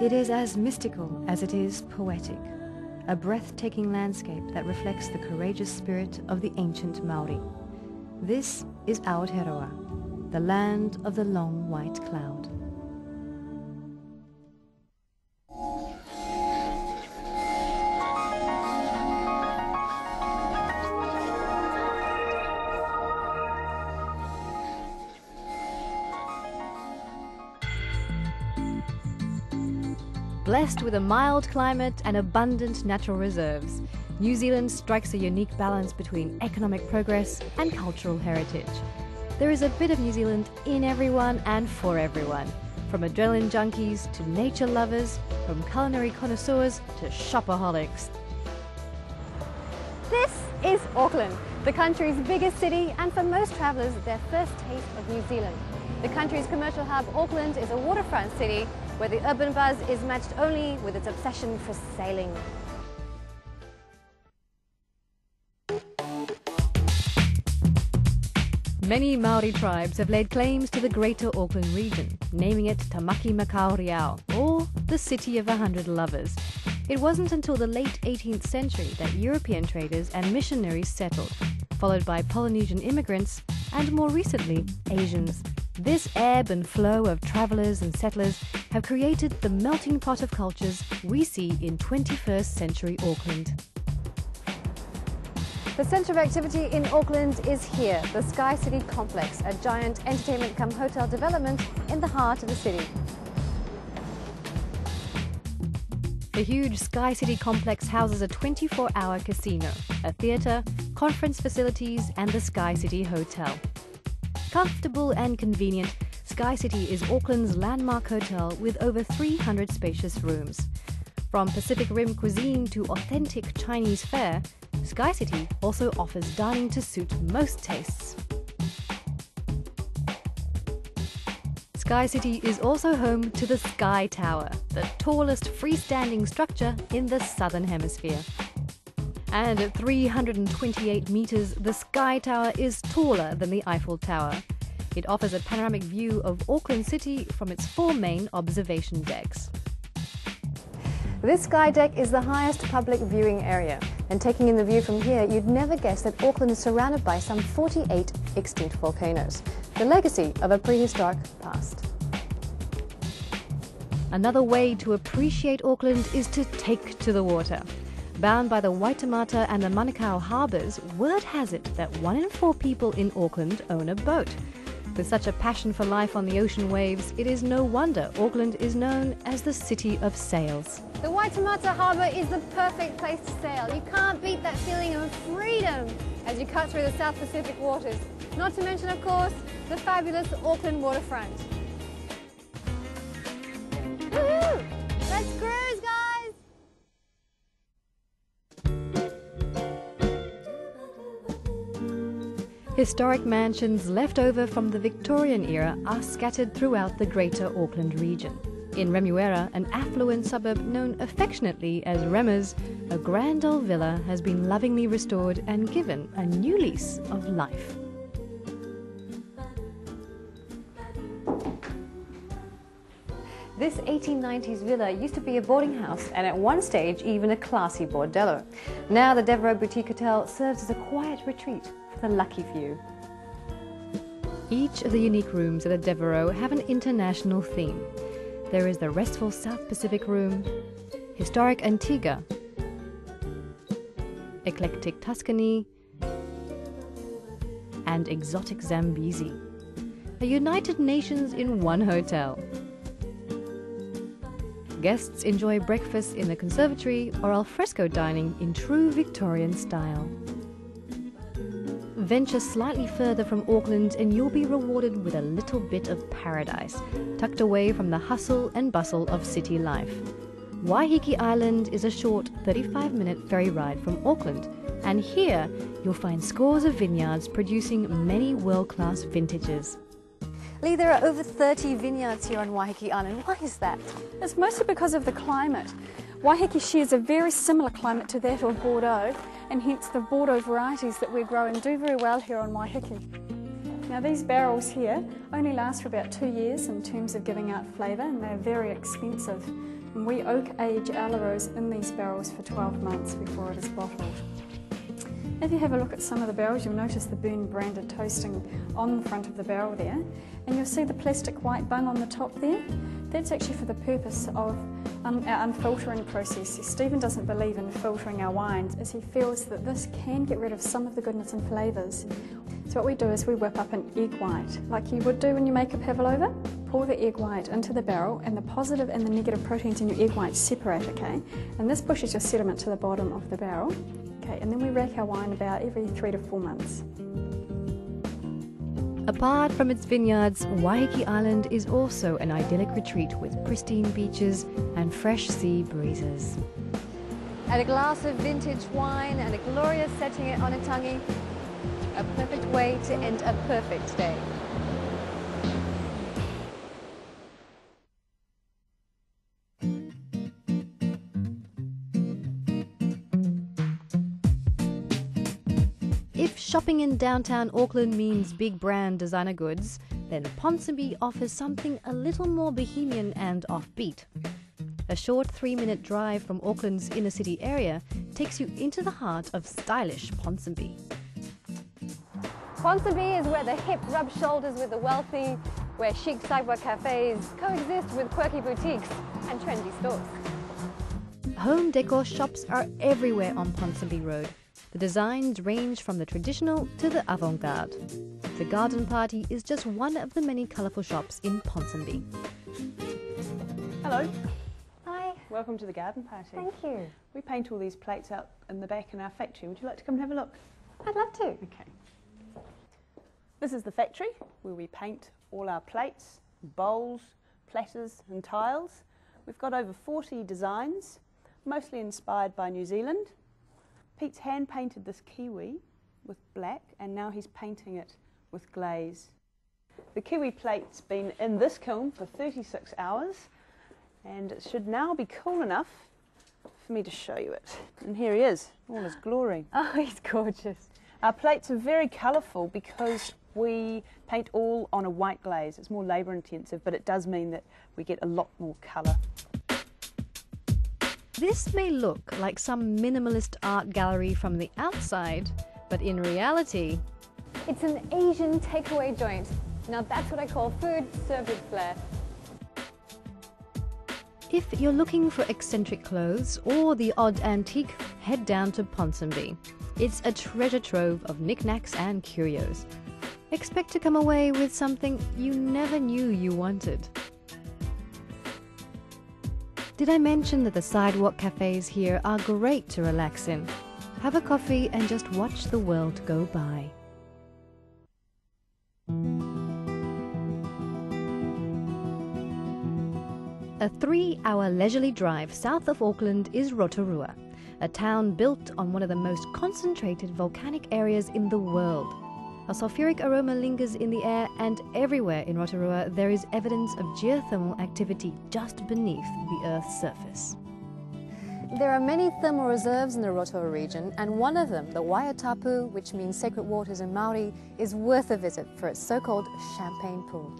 It is as mystical as it is poetic, a breathtaking landscape that reflects the courageous spirit of the ancient Maori. This is Aotearoa, the land of the long white cloud. Blessed with a mild climate and abundant natural reserves, New Zealand strikes a unique balance between economic progress and cultural heritage. There is a bit of New Zealand in everyone and for everyone, from adrenaline junkies to nature lovers, from culinary connoisseurs to shopaholics. This is Auckland, the country's biggest city, and for most travellers, their first taste of New Zealand. The country's commercial hub, Auckland, is a waterfront city where the urban buzz is matched only with its obsession for sailing. Many Maori tribes have laid claims to the Greater Auckland region, naming it Tamaki Makaureo, or the City of 100 Lovers. It wasn't until the late 18th century that European traders and missionaries settled, followed by Polynesian immigrants and, more recently, Asians. This ebb and flow of travellers and settlers have created the melting pot of cultures we see in 21st century Auckland. The centre of activity in Auckland is here, the Sky City Complex, a giant entertainment-cum-hotel development in the heart of the city. The huge Sky City Complex houses a 24-hour casino, a theatre, conference facilities and the Sky City Hotel. Comfortable and convenient, Sky City is Auckland's landmark hotel with over 300 spacious rooms. From Pacific Rim cuisine to authentic Chinese fare, Sky City also offers dining to suit most tastes. Sky City is also home to the Sky Tower, the tallest freestanding structure in the Southern Hemisphere. And at 328 metres, the Sky Tower is taller than the Eiffel Tower. It offers a panoramic view of Auckland City from its 4 main observation decks. This sky deck is the highest public viewing area, and taking in the view from here, you'd never guess that Auckland is surrounded by some 48 extinct volcanoes, the legacy of a prehistoric past. Another way to appreciate Auckland is to take to the water. Bound by the Waitemata and the Manukau harbours, word has it that 1 in 4 people in Auckland own a boat. With such a passion for life on the ocean waves, it is no wonder Auckland is known as the City of Sails. The Waitemata Harbour is the perfect place to sail. You can't beat that feeling of freedom as you cut through the South Pacific waters. Not to mention, of course, the fabulous Auckland waterfront. Woohoo! Let's cruise, guys! Historic mansions left over from the Victorian era are scattered throughout the Greater Auckland region. In Remuera, an affluent suburb known affectionately as Remmers, a grand old villa has been lovingly restored and given a new lease of life. This 1890s villa used to be a boarding house and at one stage even a classy bordello. Now the Devereux Boutique Hotel serves as a quiet retreat for the lucky few. Each of the unique rooms at the Devereux have an international theme. There is the restful South Pacific room, historic Antigua, eclectic Tuscany, and exotic Zambezi. A United Nations in one hotel. Guests enjoy breakfast in the conservatory or alfresco dining in true Victorian style. Venture slightly further from Auckland and you'll be rewarded with a little bit of paradise, tucked away from the hustle and bustle of city life. Waiheke Island is a short 35-minute ferry ride from Auckland, and here you'll find scores of vineyards producing many world-class vintages. Lee, there are over 30 vineyards here on Waiheke Island. Why is that? It's mostly because of the climate. Waiheke shares a very similar climate to that of Bordeaux, and hence the Bordeaux varieties that we're growing do very well here on Waiheke. Now these barrels here only last for about 2 years in terms of giving out flavour, and they're very expensive And we oak age our Larose in these barrels for 12 months before it is bottled. If you have a look at some of the barrels, you'll notice the Burn branded toasting on the front of the barrel there, and you'll see the plastic white bung on the top there. That's actually for the purpose of our unfiltering process. Stephen doesn't believe in filtering our wines, as he feels that this can get rid of some of the goodness and flavours. So what we do is we whip up an egg white, like you would do when you make a pavlova. Pour the egg white into the barrel, and the positive and the negative proteins in your egg white separate, okay? And this pushes your sediment to the bottom of the barrel. Okay, and then we rack our wine about every 3 to 4 months. Apart from its vineyards, Waiheke Island is also an idyllic retreat with pristine beaches and fresh sea breezes. And a glass of vintage wine and a glorious setting at Onetangi. A perfect way to end a perfect day. If shopping in downtown Auckland means big brand designer goods, then Ponsonby offers something a little more bohemian and offbeat. A short 3-minute drive from Auckland's inner city area takes you into the heart of stylish Ponsonby. Ponsonby is where the hip rub shoulders with the wealthy, where chic sidewalk cafes coexist with quirky boutiques and trendy stores. Home decor shops are everywhere on Ponsonby Road. The designs range from the traditional to the avant-garde. The Garden Party is just one of the many colourful shops in Ponsonby. Hello. Hi. Welcome to the Garden Party. Thank you. We paint all these plates out in the back in our factory. Would you like to come and have a look? I'd love to. Okay. This is the factory where we paint all our plates, bowls, platters and tiles. We've got over 40 designs, mostly inspired by New Zealand. Pete's hand painted this kiwi with black, and now he's painting it with glaze. The kiwi plate's been in this kiln for 36 hours, and it should now be cool enough for me to show you it. And here he is, all his glory. Oh, he's gorgeous. Our plates are very colourful because we paint all on a white glaze. It's more labour intensive, but it does mean that we get a lot more colour. This may look like some minimalist art gallery from the outside, but in reality, It's an Asian takeaway joint. Now that's what I call food served with flair. if you're looking for eccentric clothes or the odd antique, head down to Ponsonby. It's a treasure trove of knickknacks and curios. Expect to come away with something you never knew you wanted. Did I mention that the sidewalk cafes here are great to relax in? Have a coffee and just watch the world go by. A 3-hour leisurely drive south of Auckland is Rotorua, a town built on one of the most concentrated volcanic areas in the world. A sulfuric aroma lingers in the air, and everywhere in Rotorua there is evidence of geothermal activity just beneath the Earth's surface. There are many thermal reserves in the Rotorua region, and one of them, the Waiotapu, which means sacred waters in Māori, is worth a visit for its so-called champagne pool.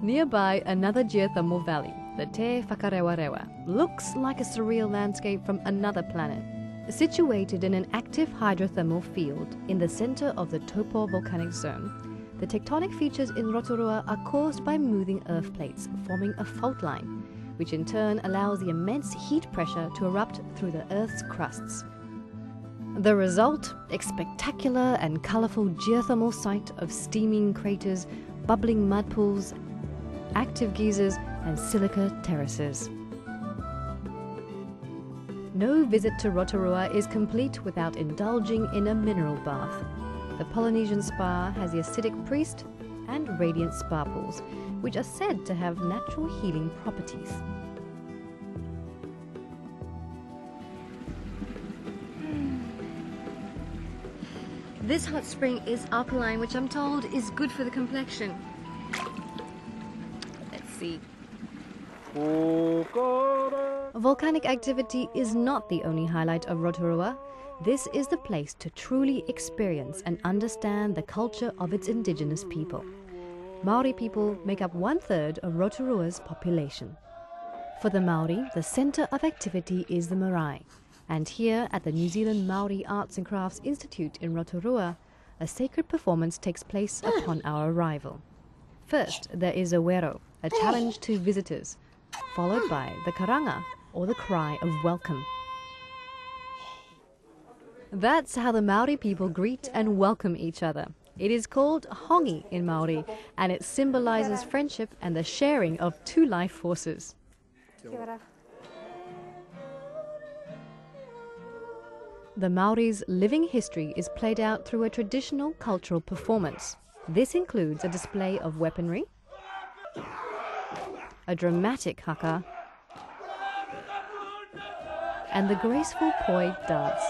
Nearby, another geothermal valley, the Te Whakarewarewa, looks like a surreal landscape from another planet. Situated in an active hydrothermal field in the center of the Taupo volcanic zone, the tectonic features in Rotorua are caused by moving earth plates forming a fault line, which in turn allows the immense heat pressure to erupt through the Earth's crusts. The result? A spectacular and colorful geothermal site of steaming craters, bubbling mud pools, active geysers and silica terraces. No visit to Rotorua is complete without indulging in a mineral bath. The Polynesian spa has the acidic priest and radiant spa pools, which are said to have natural healing properties. This hot spring is alkaline, which I'm told is good for the complexion. Let's see. Volcanic activity is not the only highlight of Rotorua. This is the place to truly experience and understand the culture of its indigenous people. Maori people make up 1/3 of Rotorua's population. For the Maori, the centre of activity is the marae. And here at the New Zealand Maori Arts and Crafts Institute in Rotorua, a sacred performance takes place upon our arrival. First, there is a wero, a challenge to visitors, followed by the karanga, or the cry of welcome. That's how the Maori people greet and welcome each other. It is called hongi in Maori, and it symbolises friendship and the sharing of two life forces. Kia ora. The Maori's living history is played out through a traditional cultural performance. This includes a display of weaponry, a dramatic haka, and the graceful poi dance.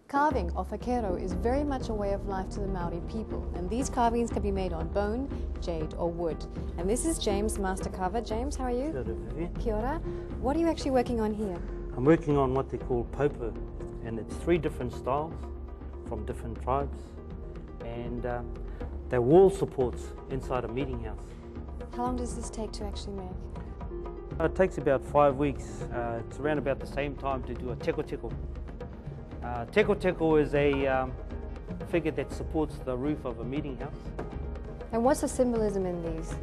Carving or whakero is very much a way of life to the Maori people, and these carvings can be made on bone, jade or wood. And this is James, master carver. James, how are you? Kia ora, Vivian. Kia ora. What are you actually working on here? I'm working on what they call popo, and it's 3 different styles from different tribes, and they're wall supports inside a meeting house. How long does this take to actually make? It takes about 5 weeks. It's around about the same time to do a teko teko. Teko teko is a figure that supports the roof of a meeting house. And what's the symbolism in these?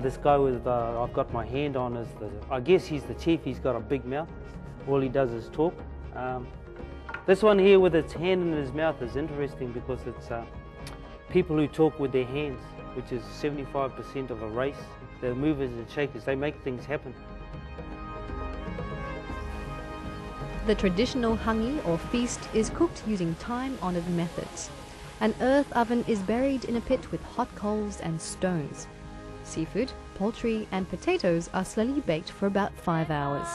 This guy with I've got my hand on is I guess he's the chief. He's got a big mouth. All he does is talk. This one here with its hand in his mouth is interesting because it's people who talk with their hands, which is 75% of a race. The movers and shakers, they make things happen. The traditional hangi or feast is cooked using time-honoured methods. An earth oven is buried in a pit with hot coals and stones. Seafood, poultry and potatoes are slowly baked for about 5 hours.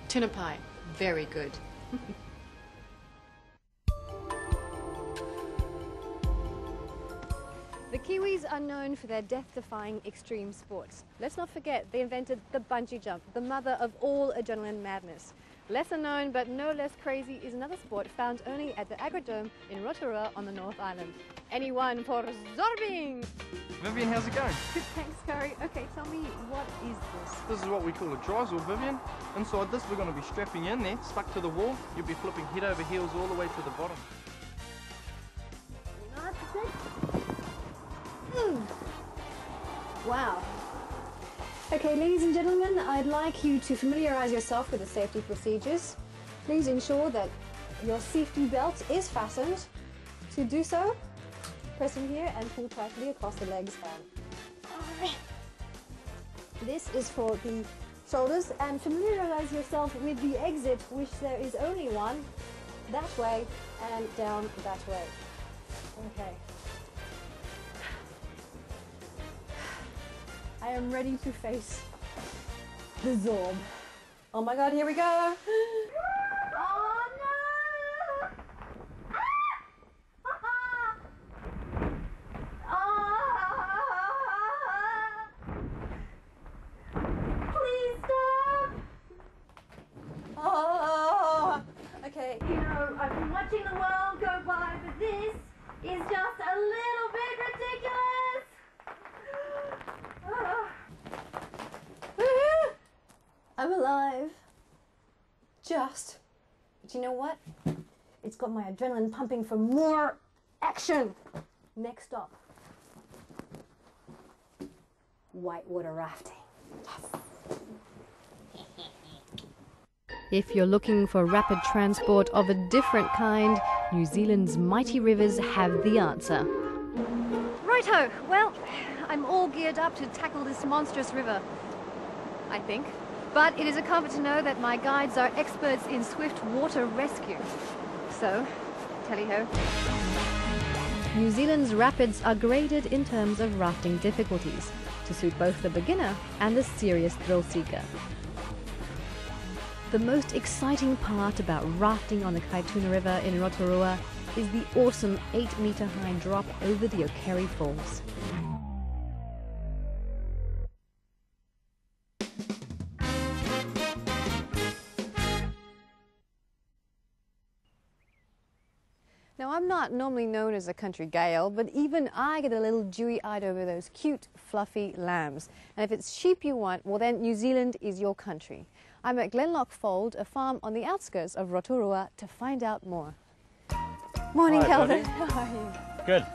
Tuna pie. Very good. The Kiwis are known for their death-defying extreme sports. Let's not forget they invented the bungee jump, the mother of all adrenaline madness. Lesser known but no less crazy is another sport found only at the Agrodome in Rotorua on the North Island. Anyone for Zorbing? Vivian, how's it going? Good, thanks, Curry. Okay, tell me, what is this? This is what we call a trisel, Vivian. Inside this, we're going to be strapping in there, stuck to the wall. You'll be flipping head over heels all the way to the bottom. Wow. Okay, ladies and gentlemen, I'd like you to familiarize yourself with the safety procedures. Please ensure that your safety belt is fastened. To do so, press in here and pull tightly across the legs. This is for the shoulders, and familiarize yourself with the exit, which there is only one, that way and down that way. Okay. I am ready to face the Zorb. Oh my god, here we go! Oh no! Please stop! Oh! Okay. You know, I've been watching the world go by, but this is just a little bit ridiculous! I'm alive. Just. But you know what? It's got my adrenaline pumping for more action. Next stop. Whitewater rafting. Yes. If you're looking for rapid transport of a different kind, New Zealand's mighty rivers have the answer. Righto. Well, I'm all geared up to tackle this monstrous river, I think. But it is a comfort to know that my guides are experts in swift water rescue. So, tally-ho. New Zealand's rapids are graded in terms of rafting difficulties to suit both the beginner and the serious thrill seeker. the most exciting part about rafting on the Kaituna River in Rotorua is the awesome 8-metre high drop over the Okere Falls. Now, I'm not normally known as a country gal, but even I get a little dewy-eyed over those cute, fluffy lambs. And if it's sheep you want, well then New Zealand is your country. I'm at Glenlock Fold, a farm on the outskirts of Rotorua, to find out more. Morning, Hi, Kelvin. Bonnie. How are you? Good.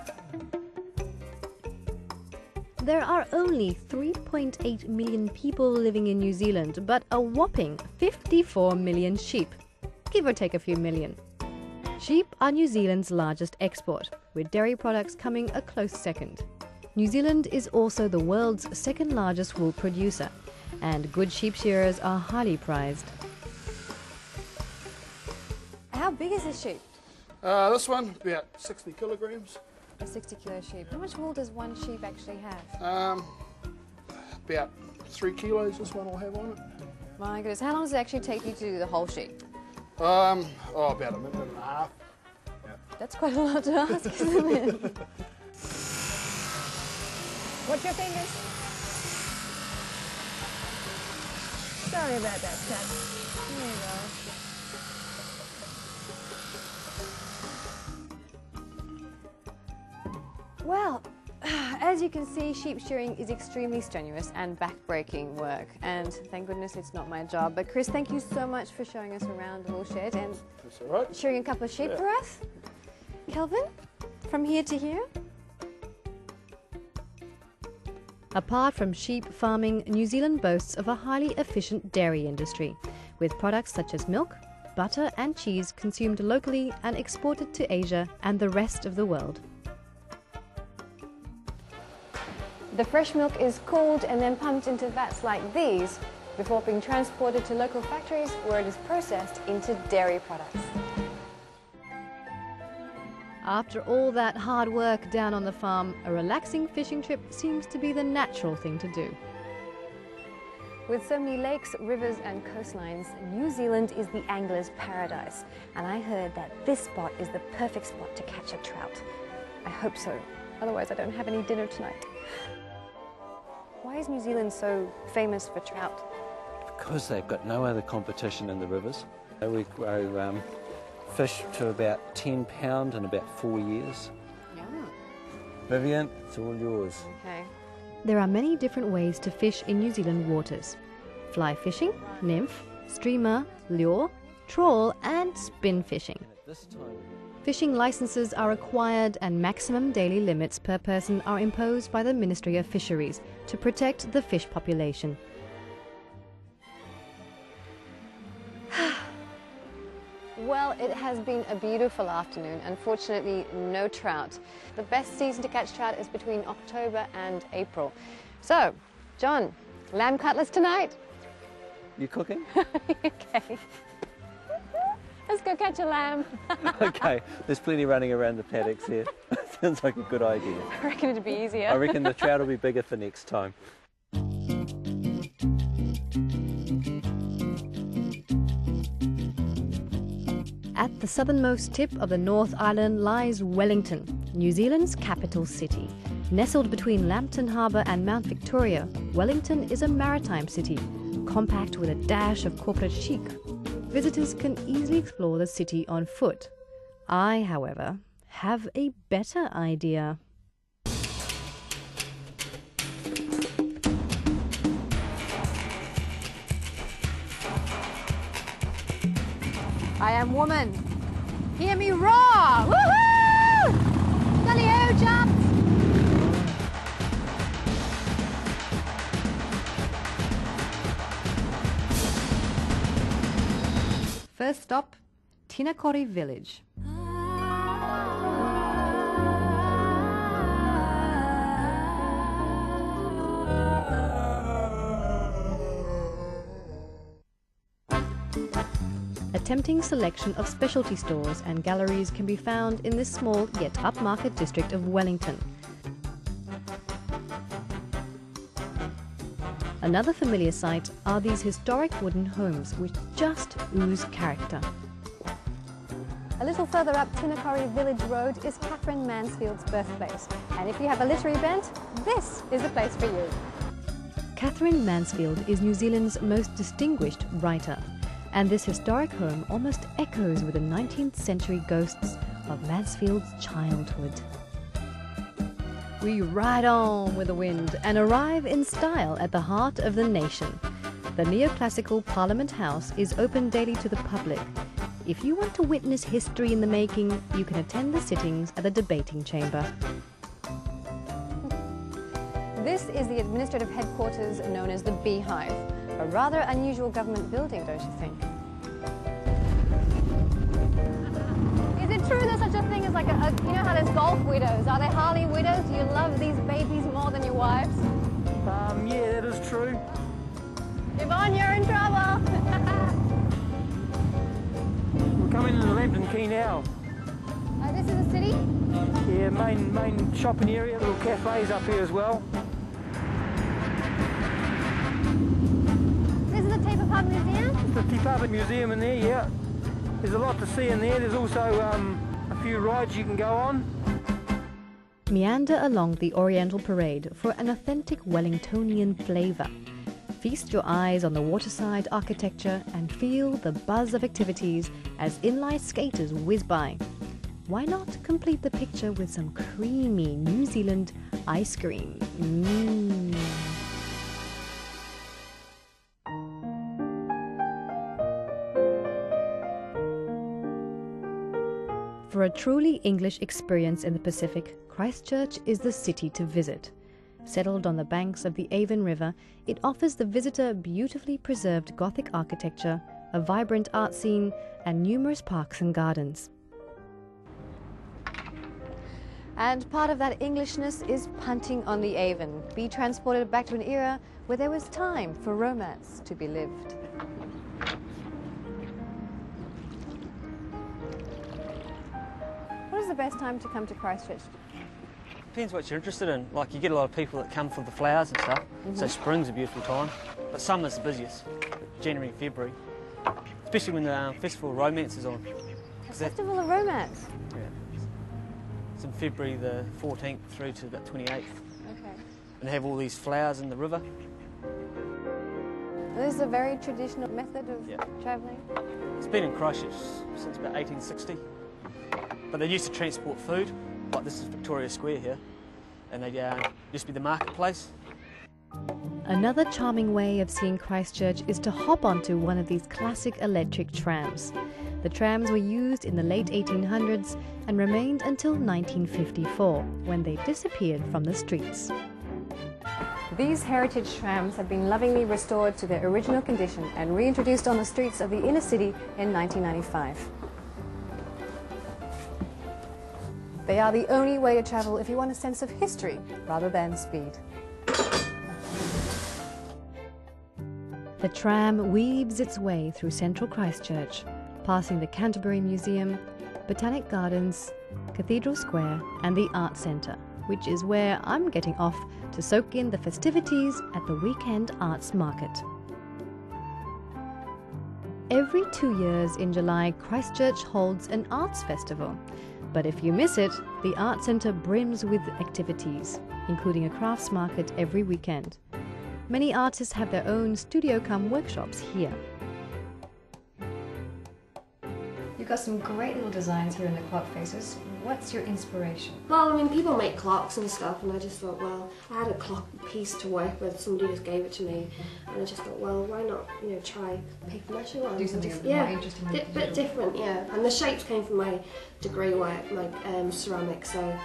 There are only 3.8 million people living in New Zealand, but a whopping 54 million sheep, give or take a few million. Sheep are New Zealand's largest export, with dairy products coming a close second. New Zealand is also the world's second largest wool producer, and good sheep shearers are highly prized. How big is this sheep? This one, about 60 kilograms. A 60-kilo sheep. How much wool does one sheep actually have? About 3 kilos this one will have on it. My goodness, how long does it actually take you to do the whole sheep? About a minute and a half. Yeah. That's quite a lot to ask, isn't it? Watch your fingers. Sorry about that, Ted. There you go. Well, as you can see, sheep shearing is extremely strenuous and back-breaking work, and thank goodness it's not my job. But Chris, thank you so much for showing us around the little shed and That's all right. shearing a couple of sheep for us. Kelvin, from here to here? Apart from sheep farming, New Zealand boasts of a highly efficient dairy industry, with products such as milk, butter and cheese consumed locally and exported to Asia and the rest of the world. The fresh milk is cooled and then pumped into vats like these before being transported to local factories where it is processed into dairy products. After all that hard work down on the farm, a relaxing fishing trip seems to be the natural thing to do. With so many lakes, rivers and coastlines, New Zealand is the angler's paradise. And I heard that this spot is the perfect spot to catch a trout. I hope so, otherwise I don't have any dinner tonight. Why is New Zealand so famous for trout? Because they've got no other competition in the rivers. We grow fish to about 10 pound in about 4 years. Yeah. Vivian, it's all yours. Okay. There are many different ways to fish in New Zealand waters: fly fishing, nymph, streamer, lure, trawl and spin fishing. At this time, Fishing licenses are required and maximum daily limits per person are imposed by the Ministry of Fisheries to protect the fish population. Well, it has been a beautiful afternoon. Unfortunately, no trout. The best season to catch trout is between October and April. So, John, lamb cutlets tonight? you cooking? Okay. Let's go catch a lamb. Okay, there's plenty running around the paddocks here. Sounds like a good idea. I reckon it'd be easier. I reckon the trout will be bigger for next time. At the southernmost tip of the North Island lies Wellington, New Zealand's capital city. Nestled between Lambton Harbour and Mount Victoria, Wellington is a maritime city, compact with a dash of corporate chic. Visitors can easily explore the city on foot. I, however, have a better idea. I am woman. Hear me roar! Woohoo! Tally-ho, jumps! First stop, Tinakori Village. A tempting selection of specialty stores and galleries can be found in this small yet upmarket district of Wellington. Another familiar sight are these historic wooden homes which just ooze character. A little further up Tinnacorry Village Road is Catherine Mansfield's birthplace. And if you have a literary bent, this is the place for you. Catherine Mansfield is New Zealand's most distinguished writer, and this historic home almost echoes with the 19th century ghosts of Mansfield's childhood. We ride on with the wind and arrive in style at the heart of the nation. The neoclassical Parliament House is open daily to the public. If you want to witness history in the making, you can attend the sittings at the debating chamber. This is the administrative headquarters known as the Beehive. A rather unusual government building, don't you think? Is it true there's such a thing as like you know how there's golf widows? Are they Harley widows? Do you love these babies more than your wives? Yeah, that is true. Yvonne, you're in trouble! We're coming into Lambton Quay now. This is the city? Yeah, main shopping area, little cafes up here as well. This is the Tea Pub Museum? It's the Tea Pub Museum in there, yeah. There's a lot to see in there. There's also a few rides you can go on. Meander along the Oriental Parade for an authentic Wellingtonian flavour. Feast your eyes on the waterside architecture and feel the buzz of activities as inline skaters whiz by. Why not complete the picture with some creamy New Zealand ice cream? For a truly English experience in the Pacific, Christchurch is the city to visit. Settled on the banks of the Avon River, it offers the visitor beautifully preserved Gothic architecture, a vibrant art scene, and numerous parks and gardens. And part of that Englishness is punting on the Avon. Be transported back to an era where there was time for romance to be lived. What is the best time to come to Christchurch? Depends what you're interested in. Like, you get a lot of people that come for the flowers and stuff, so spring's a beautiful time, but summer's the busiest, January, February, especially when the Festival of Romance is on. A Festival of Romance? Yeah. It's in February the 14th through to the 28th. Okay. And have all these flowers in the river. This is a very traditional method of travelling? It's been in Christchurch since about 1860, but they used to transport food. Like, this is Victoria Square here, and they used to be the marketplace. Another charming way of seeing Christchurch is to hop onto one of these classic electric trams. The trams were used in the late 1800s and remained until 1954, when they disappeared from the streets. These heritage trams have been lovingly restored to their original condition and reintroduced on the streets of the inner city in 1995. They are the only way to travel if you want a sense of history rather than speed. The tram weaves its way through central Christchurch, passing the Canterbury Museum, Botanic Gardens, Cathedral Square and the Art Centre, which is where I'm getting off to soak in the festivities at the Weekend Arts Market. Every 2 years in July, Christchurch holds an arts festival. But if you miss it, the Art Centre brims with activities, including a crafts market every weekend. Many artists have their own studio-cum-workshops here. You've got some great little designs here in the clock faces. What's your inspiration? Well, I mean, people make clocks and stuff, and I just thought, well, I had a clock piece to work with. Somebody just gave it to me, and I just thought, well, why not, you know, try paper mache one? Do something just, more interesting. A bit different, yeah. And the shapes came from my degree work, like ceramics, so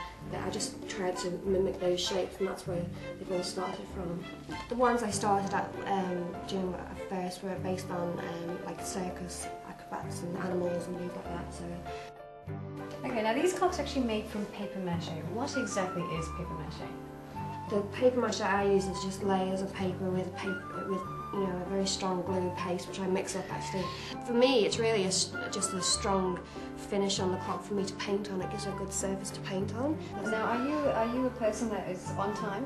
I just tried to mimic those shapes, and that's where they've all started from. The ones I started at doing at first were based on like circus acrobats and animals and things like that. So. Okay, now these clocks are actually made from paper mache. What exactly is paper mache? The paper mache I use is just layers of paper with you know, a very strong glue paste, which I mix up actually. For me, it's really just a strong finish on the clock for me to paint on. It gives a good surface to paint on. Now, are you a person that is on time?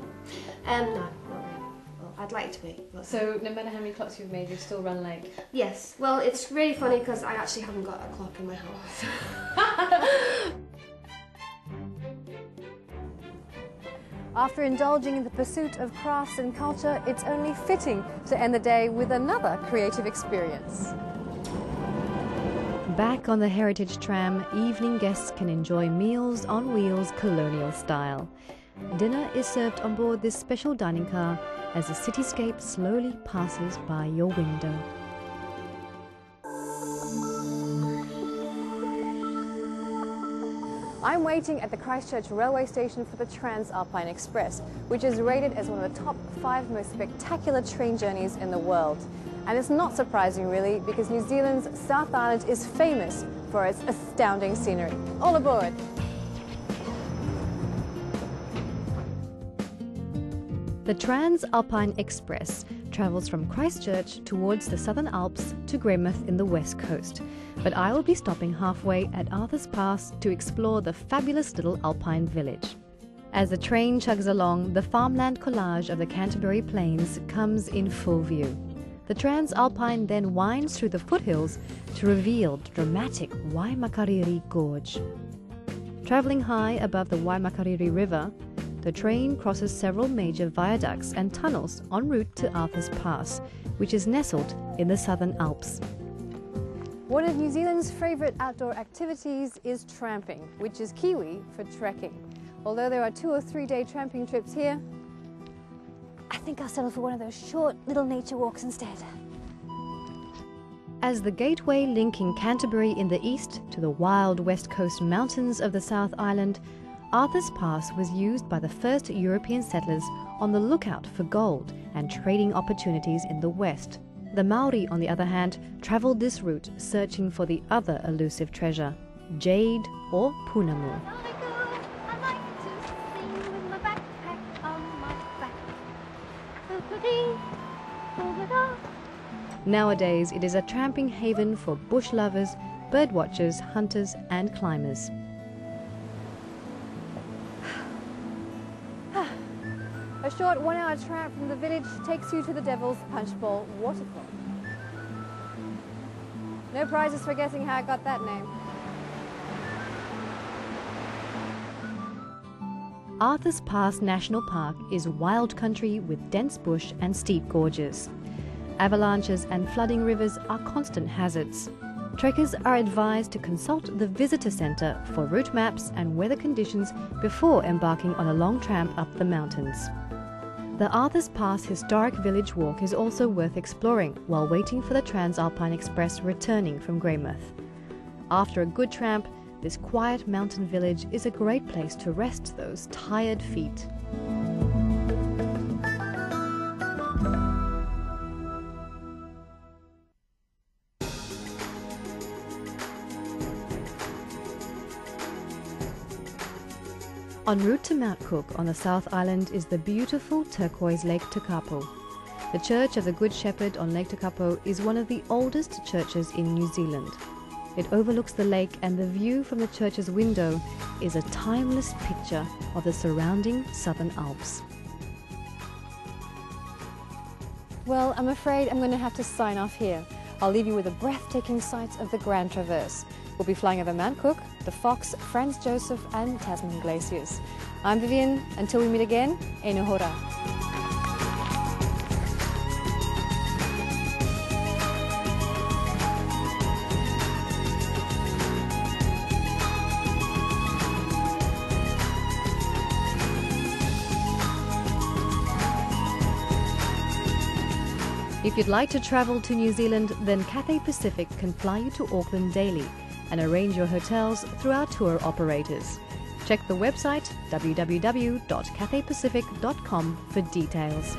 No, not really. Well, I'd like to be. But So no matter how many clocks you've made, you still run like... yes. Well, it's really funny because I actually haven't got a clock in my house. After indulging in the pursuit of crafts and culture, it's only fitting to end the day with another creative experience. Back on the Heritage Tram, evening guests can enjoy meals on wheels colonial style. Dinner is served on board this special dining car as the cityscape slowly passes by your window. I'm waiting at the Christchurch railway station for the Transalpine Express, which is rated as one of the top 5 most spectacular train journeys in the world. And it's not surprising really, because New Zealand's South Island is famous for its astounding scenery. All aboard! The Transalpine Express travels from Christchurch towards the Southern Alps to Greymouth in the west coast, but I will be stopping halfway at Arthur's Pass to explore the fabulous little alpine village. As the train chugs along, the farmland collage of the Canterbury Plains comes in full view. The Transalpine then winds through the foothills to reveal the dramatic Waimakariri Gorge. Travelling high above the Waimakariri River, the train crosses several major viaducts and tunnels en route to Arthur's Pass, which is nestled in the Southern Alps. One of New Zealand's favourite outdoor activities is tramping, which is Kiwi for trekking. Although there are 2 or 3 day tramping trips here, I think I'll settle for one of those short little nature walks instead. As the gateway linking Canterbury in the east to the wild west coast mountains of the South Island, Arthur's Pass was used by the first European settlers on the lookout for gold and trading opportunities in the west. The Maori, on the other hand, travelled this route searching for the other elusive treasure, jade or punamu. Nowadays, it is a tramping haven for bush lovers, bird watchers, hunters and climbers. A short 1 hour tramp from the village takes you to the Devil's Punch Bowl waterfall. No prizes for guessing how I got that name. Arthur's Pass National Park is wild country with dense bush and steep gorges. Avalanches and flooding rivers are constant hazards. Trekkers are advised to consult the visitor centre for route maps and weather conditions before embarking on a long tramp up the mountains. The Arthur's Pass Historic Village Walk is also worth exploring while waiting for the Transalpine Express returning from Greymouth. After a good tramp, this quiet mountain village is a great place to rest those tired feet. En route to Mount Cook on the South Island is the beautiful turquoise Lake Tekapo. The Church of the Good Shepherd on Lake Tekapo is one of the oldest churches in New Zealand. It overlooks the lake, and the view from the church's window is a timeless picture of the surrounding Southern Alps. Well, I'm afraid I'm going to have to sign off here. I'll leave you with the breathtaking sights of the Grand Traverse. We'll be flying over Mount Cook, the Fox, Franz Josef and Tasman Glaciers. I'm Vivian. Until we meet again, e no hora. If you'd like to travel to New Zealand, then Cathay Pacific can fly you to Auckland daily and arrange your hotels through our tour operators. Check the website www.cathaypacific.com for details.